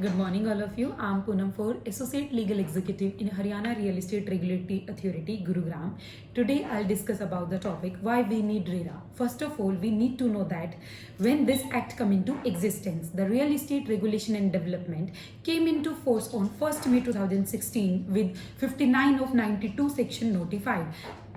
Good morning, all of you. I'm Poonam Four, Associate Legal Executive in Haryana Real Estate Regulatory Authority, Gurugram. Today, I'll discuss about the topic why we need RERA. First of all, we need to know that when this act come into existence, the Real Estate Regulation and Development came into force on 1st May 2016 with 59 of 92 section notified.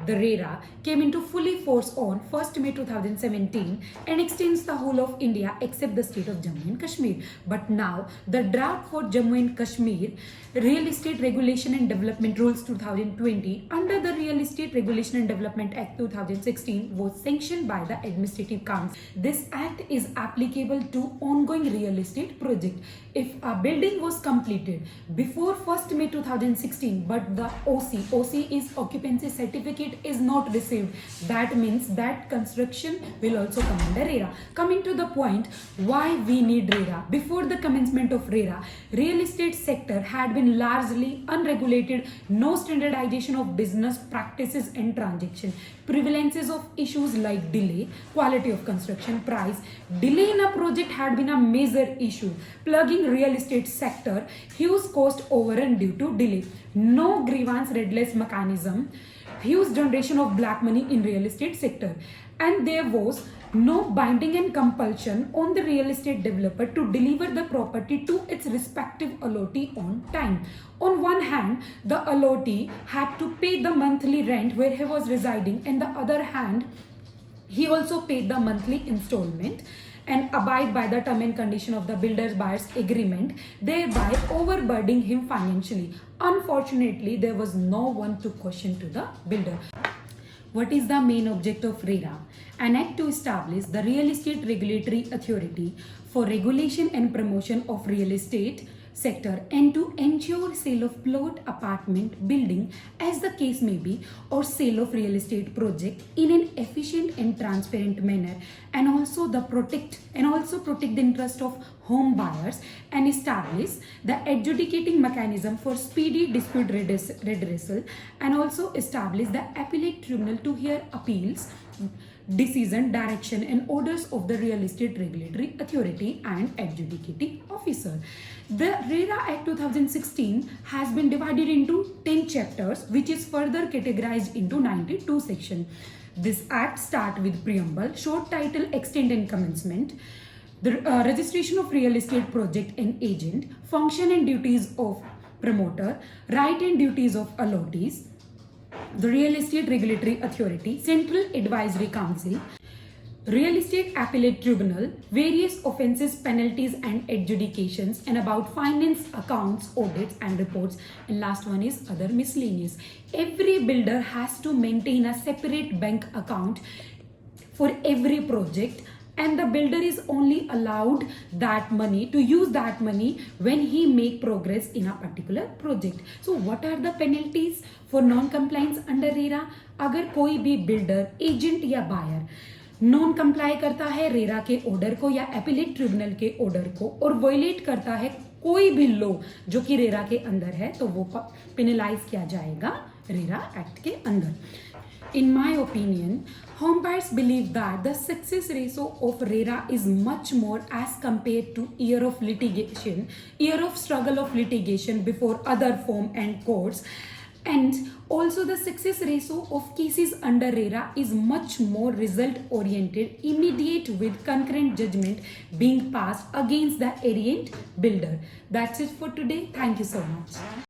The RERA came into fully force on 1st May 2017 and extends the whole of India except the state of Jammu and Kashmir. But now the draft for Jammu and Kashmir Real Estate Regulation and Development Rules 2020 under the Real Estate Regulation and Development Act 2016 was sanctioned by the Administrative Council. This act is applicable to ongoing real estate project. If a building was completed before 1st May 2016 but the OC is occupancy certificate is not received, that means that construction will also come under RERA. Coming to the point why we need RERA. Before the commencement of RERA, real estate sector had been largely unregulated, no standardization of business practices and transaction. Prevalences of issues like delay, quality of construction, price. Delay in a project had been a major issue, plugging real estate sector, huge cost overrun due to delay. No grievance redress mechanism, huge generation of black money in real estate sector, and there was no binding and compulsion on the real estate developer to deliver the property to its respective allotee on time. On one hand, the allotee had to pay the monthly rent where he was residing, and the other hand, he also paid the monthly installment and abide by the term and condition of the builder's buyer's agreement, thereby overburdening him financially. Unfortunately, there was no one to question to the builder. What is the main object of RERA? An act to establish the Real Estate Regulatory Authority for regulation and promotion of real estate sector and to ensure sale of plot, apartment, building as the case may be, or sale of real estate project in an efficient and transparent manner, and also protect the interest of home buyers, and establish the adjudicating mechanism for speedy dispute redressal, and also establish the appellate tribunal to hear appeals, decision, direction and orders of the Real Estate Regulatory Authority and adjudicating officer. The RERA Act 2016 has been divided into 10 chapters, which is further categorized into 92 sections. This act starts with preamble, short title, extent and commencement, the registration of real estate project and agent, function and duties of promoter, right and duties of allottees, the Real Estate Regulatory Authority, Central Advisory Council, Real Estate Appellate Tribunal, various offences, penalties and adjudications, and about finance, accounts, audits and reports, and last one is other miscellaneous. Every builder has to maintain a separate bank account for every project, and the builder is only allowed that money to use that money when he make progress in a particular project. So what are the penalties for non-compliance under RERA? अगर कोई भी builder, agent या buyer non comply करता है RERA के order को या appellate tribunal के ऑर्डर को और वायलेट करता है कोई भी लॉ जो कि रेरा के अंदर है, तो वो पेनलाइज किया जाएगा रेरा एक्ट के अंदर. In my opinion, home buyers believe that the success ratio of RERA is much more as compared to year of struggle of litigation before other firm and courts, and also the success ratio of cases under RERA is much more result oriented, immediate with concurrent judgment being passed against the errant builder. That's it for today. Thank you so much.